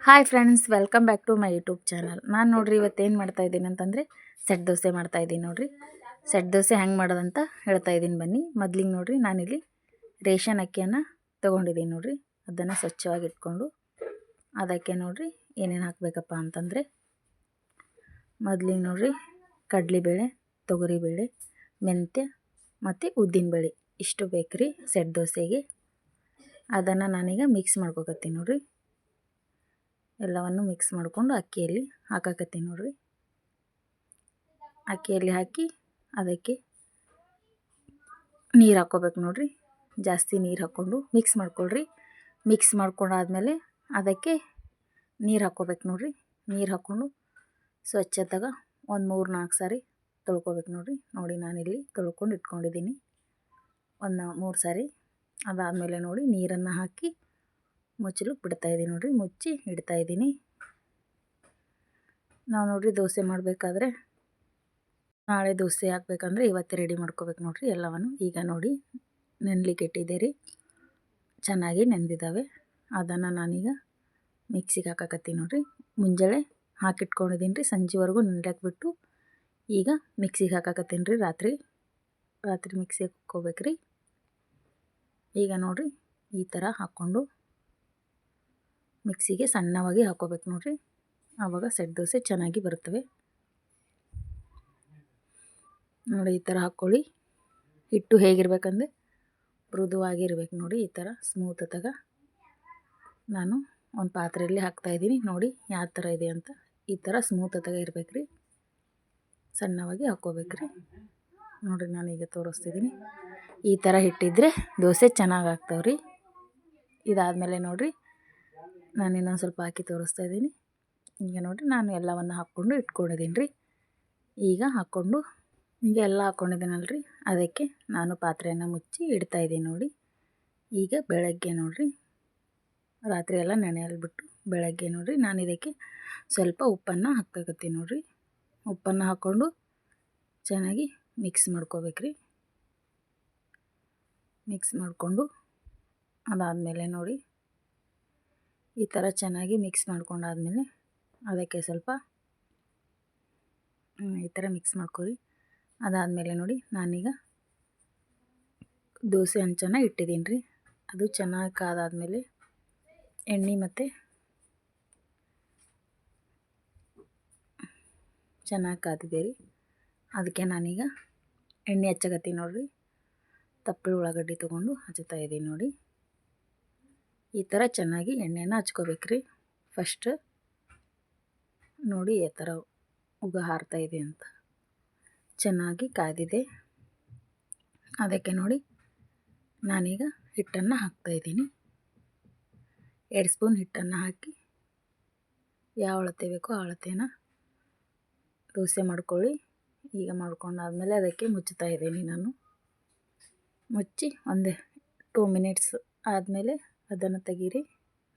Hi friends, welcome back to my YouTube channel. ನಾನು ನೋಡ್ರಿ ಇವತ್ತೇನು ಮಾಡ್ತಾಯಿದ್ದೀನಿ ಅಂತಂದರೆ ಸೆಟ್ ದೋಸೆ ಮಾಡ್ತಾಯಿದ್ದೀನಿ ನೋಡಿರಿ. ಸೆಟ್ ದೋಸೆ ಹೆಂಗೆ ಮಾಡೋದಂತ ಹೇಳ್ತಾಯಿದ್ದೀನಿ ಬನ್ನಿ. ಮೊದಲಿಗೆ ನೋಡಿರಿ, ನಾನಿಲ್ಲಿ ರೇಷನ್ ಅಕ್ಕಿಯನ್ನು ತೊಗೊಂಡಿದ್ದೀನಿ ನೋಡಿರಿ. ಅದನ್ನು ಸ್ವಚ್ಛವಾಗಿ ಇಟ್ಕೊಂಡು ಅದಕ್ಕೆ ನೋಡಿರಿ ಏನೇನು ಹಾಕಬೇಕಪ್ಪ ಅಂತಂದರೆ, ಮೊದಲಿಗೆ ನೋಡಿರಿ ಕಡಲೆಬೇಳೆ, ತೊಗರಿಬೇಳೆ, ಮೆಂತ್ಯ ಮತ್ತು ಉದ್ದಿನಬೇಳೆ ಇಷ್ಟು ಬೇಕ್ರಿ ಸೆಟ್ ದೋಸೆಗೆ. ಅದನ್ನು ನಾನೀಗ ಮಿಕ್ಸ್ ಮಾಡ್ಕೊಕತ್ತೀನಿ ನೋಡಿರಿ. ಎಲ್ಲವನ್ನು ಮಿಕ್ಸ್ ಮಾಡಿಕೊಂಡು ಅಕ್ಕಿಯಲ್ಲಿ ಹಾಕಕತ್ತೀನಿ ನೋಡಿರಿ. ಅಕ್ಕಿಯಲ್ಲಿ ಹಾಕಿ ಅದಕ್ಕೆ ನೀರು ಹಾಕ್ಕೋಬೇಕು ನೋಡಿರಿ. ಜಾಸ್ತಿ ನೀರು ಹಾಕ್ಕೊಂಡು ಮಿಕ್ಸ್ ಮಾಡ್ಕೊಳ್ರಿ. ಮಿಕ್ಸ್ ಮಾಡ್ಕೊಂಡಾದ್ಮೇಲೆ ಅದಕ್ಕೆ ನೀರು ಹಾಕ್ಕೋಬೇಕು ನೋಡಿರಿ. ನೀರು ಹಾಕ್ಕೊಂಡು ಸ್ವಚ್ಛತೆಗೆ ಒಂದು 3-4 ಸಾರಿ ತೊಳ್ಕೊಬೇಕು ನೋಡಿರಿ. ನೋಡಿ ನಾನಿಲ್ಲಿ ತೊಳ್ಕೊಂಡು ಇಟ್ಕೊಂಡಿದ್ದೀನಿ ಒಂದು 3 ಸಾರಿ. ಅದಾದಮೇಲೆ ನೋಡಿ ನೀರನ್ನು ಹಾಕಿ ಮುಚ್ಚಲಿಕ್ಕೆ ಬಿಡ್ತಾಯಿದ್ದೀನಿ ನೋಡಿರಿ. ಮುಚ್ಚಿ ಇಡ್ತಾಯಿದ್ದೀನಿ. ನಾವು ನೋಡಿರಿ ದೋಸೆ ಮಾಡಬೇಕಾದ್ರೆ, ನಾಳೆ ದೋಸೆ ಹಾಕ್ಬೇಕಂದ್ರೆ ಇವತ್ತೇ ರೆಡಿ ಮಾಡ್ಕೋಬೇಕು ನೋಡಿರಿ ಎಲ್ಲವನ್ನು. ಈಗ ನೋಡಿ ನೆನ್ಲಿಕ್ಕೆ ಇಟ್ಟಿದ್ದೆ ರೀ, ಚೆನ್ನಾಗಿ ನೆಂದಿದ್ದಾವೆ. ಅದನ್ನು ನಾನೀಗ ಮಿಕ್ಸಿಗೆ ಹಾಕಕತ್ತೀನಿ ನೋಡಿರಿ. ಮುಂಜಾನೆ ಹಾಕಿಟ್ಕೊಂಡಿದ್ದೀನಿ ರೀ, ಸಂಜೆವರೆಗೂ ನೆನೆಯಕ್ಕೆ ಬಿಟ್ಟು ಈಗ ಮಿಕ್ಸಿಗೆ ಹಾಕಕತ್ತೀನಿ ರೀ. ರಾತ್ರಿ ಮಿಕ್ಸಿಗೆ ಹಾಕ್ಕೋಬೇಕ್ರಿ. ಈಗ ನೋಡಿರಿ ಈ ಥರ ಹಾಕ್ಕೊಂಡು ಮಿಕ್ಸಿಗೆ ಸಣ್ಣವಾಗಿ ಹಾಕ್ಕೋಬೇಕು ನೋಡಿರಿ. ಆವಾಗ ಸೆಟ್ ದೋಸೆ ಚೆನ್ನಾಗಿ ಬರುತ್ತವೆ ನೋಡಿ. ಈ ಥರ ಹಾಕ್ಕೊಳ್ಳಿ. ಹಿಟ್ಟು ಹೇಗಿರ್ಬೇಕಂದ್ರೆ ಮೃದುವಾಗಿರ್ಬೇಕು ನೋಡಿ. ಈ ಥರ ಸ್ಮೂತತಾಗ ನಾನು ಒಂದು ಪಾತ್ರೆಯಲ್ಲಿ ಹಾಕ್ತಾಯಿದ್ದೀನಿ ನೋಡಿ ಯಾವ ಥರ ಇದೆ ಅಂತ. ಈ ಥರ ಸ್ಮೂತತಾಗ ಇರಬೇಕ್ರಿ, ಸಣ್ಣವಾಗಿ ಹಾಕ್ಕೋಬೇಕ್ರಿ ನೋಡಿರಿ. ನಾನೀಗ ತೋರಿಸ್ತಿದ್ದೀನಿ. ಈ ಥರ ಹಿಟ್ಟಿದ್ರೆ ದೋಸೆ ಚೆನ್ನಾಗಿ ಆಗ್ತಾವ್ರಿ. ಇದಾದಮೇಲೆ ನೋಡಿರಿ ನಾನು ಇನ್ನೊಂದು ಸ್ವಲ್ಪ ಹಾಕಿ ತೋರಿಸ್ತಾಯಿದ್ದೀನಿ. ಈಗ ನೋಡಿರಿ ನಾನು ಎಲ್ಲವನ್ನು ಹಾಕ್ಕೊಂಡು ಇಟ್ಕೊಂಡಿದ್ದೀನಿ ರೀ. ಈಗ ಹಾಕ್ಕೊಂಡು ಈಗ ಎಲ್ಲ ಹಾಕ್ಕೊಂಡಿದ್ದೀನಲ್ರಿ, ಅದಕ್ಕೆ ನಾನು ಪಾತ್ರೆಯನ್ನು ಮುಚ್ಚಿ ಇಡ್ತಾಯಿದ್ದೀನಿ ನೋಡಿ. ಈಗ ಬೆಳಗ್ಗೆ ನೋಡಿರಿ, ರಾತ್ರಿ ಎಲ್ಲ ನೆನೆಯಲು ಬಿಟ್ಟು ಬೆಳಗ್ಗೆ ನೋಡಿರಿ ನಾನು ಇದಕ್ಕೆ ಸ್ವಲ್ಪ ಉಪ್ಪನ್ನು ಹಾಕ್ಬೇಕತ್ತೀನಿ ನೋಡಿರಿ. ಉಪ್ಪನ್ನು ಹಾಕ್ಕೊಂಡು ಚೆನ್ನಾಗಿ ಮಿಕ್ಸ್ ಮಾಡ್ಕೋಬೇಕ್ರಿ. ಮಿಕ್ಸ್ ಮಾಡಿಕೊಂಡು ಅದಾದಮೇಲೆ ನೋಡಿ ಈ ಥರ ಚೆನ್ನಾಗಿ ಮಿಕ್ಸ್ ಮಾಡ್ಕೊಂಡಾದ್ಮೇಲೆ ಅದಕ್ಕೆ ಸ್ವಲ್ಪ ಈ ಥರ ಮಿಕ್ಸ್ ಮಾಡ್ಕೊರಿ. ಅದಾದಮೇಲೆ ನೋಡಿ ನಾನೀಗ ದೋಸೆ ಹಂಚನ್ನು ಇಟ್ಟಿದ್ದೀನಿ ರೀ. ಅದು ಚೆನ್ನಾಗಿ ಕಾದಾದ್ಮೇಲೆ ಎಣ್ಣೆ ಮತ್ತು ಚೆನ್ನಾಗಿ ಕಾದಿದೆ ರೀ. ಅದಕ್ಕೆ ನಾನೀಗ ಎಣ್ಣೆ ಹಚ್ಚಕತ್ತೀನಿ ನೋಡಿರಿ. ತಪ್ಪಲು ಉಳ್ಳಾಗಡ್ಡಿ ತೊಗೊಂಡು ಹಚ್ಚುತ್ತಾ ಇದ್ದೀನಿ ನೋಡಿ. ಈ ಥರ ಚೆನ್ನಾಗಿ ಎಣ್ಣೆನ ಹಚ್ಕೋಬೇಕ್ರಿ. ಫಸ್ಟ್ ನೋಡಿ ಈ ಥರ ಉಗ ಹಾರ್ತಾ ಇದೆ ಅಂತ ಚೆನ್ನಾಗಿ ಕಾದಿದೆ. ಅದಕ್ಕೆ ನೋಡಿ ನಾನೀಗ ಹಿಟ್ಟನ್ನು ಹಾಕ್ತಾಯಿದ್ದೀನಿ. 2 ಸ್ಪೂನ್ ಹಿಟ್ಟನ್ನು ಹಾಕಿ ಯಾವ ಅಳತೆ ಬೇಕೋ ಆ ಅಳತೆನ ದೋಸೆ ಮಾಡ್ಕೊಳ್ಳಿ. ಈಗ ಮಾಡ್ಕೊಂಡಾದ್ಮೇಲೆ ಅದಕ್ಕೆ ಮುಚ್ಚುತ್ತಾ ಇದ್ದೀನಿ ನಾನು. ಮುಚ್ಚಿ ಒಂದು 2 ಮಿನಿಟ್ಸ್ ಆದಮೇಲೆ ಅದನ್ನು ತೆಗೀರಿ.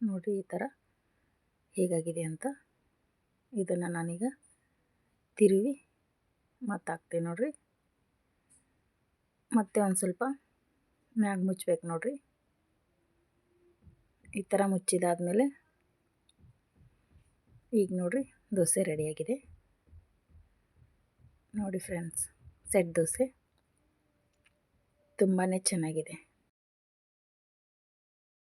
ನೋಡಿರಿ ಈ ಥರ ಹೇಗಾಗಿದೆ ಅಂತ. ಇದನ್ನು ನಾನೀಗ ತಿರುವಿ ಮತ್ತೆ ಹಾಕ್ತೀನಿ ನೋಡಿರಿ. ಮತ್ತೆ ಒಂದು ಸ್ವಲ್ಪ ಮ್ಯಾಗ ಮುಚ್ಚಬೇಕು ನೋಡಿರಿ. ಈ ಥರ ಮುಚ್ಚಿದಾದ್ಮೇಲೆ ಈಗ ನೋಡಿರಿ ದೋಸೆ ರೆಡಿಯಾಗಿದೆ ನೋಡಿ ಫ್ರೆಂಡ್ಸ್. ಸೆಟ್ ದೋಸೆ ತುಂಬಾ ಚೆನ್ನಾಗಿದೆ.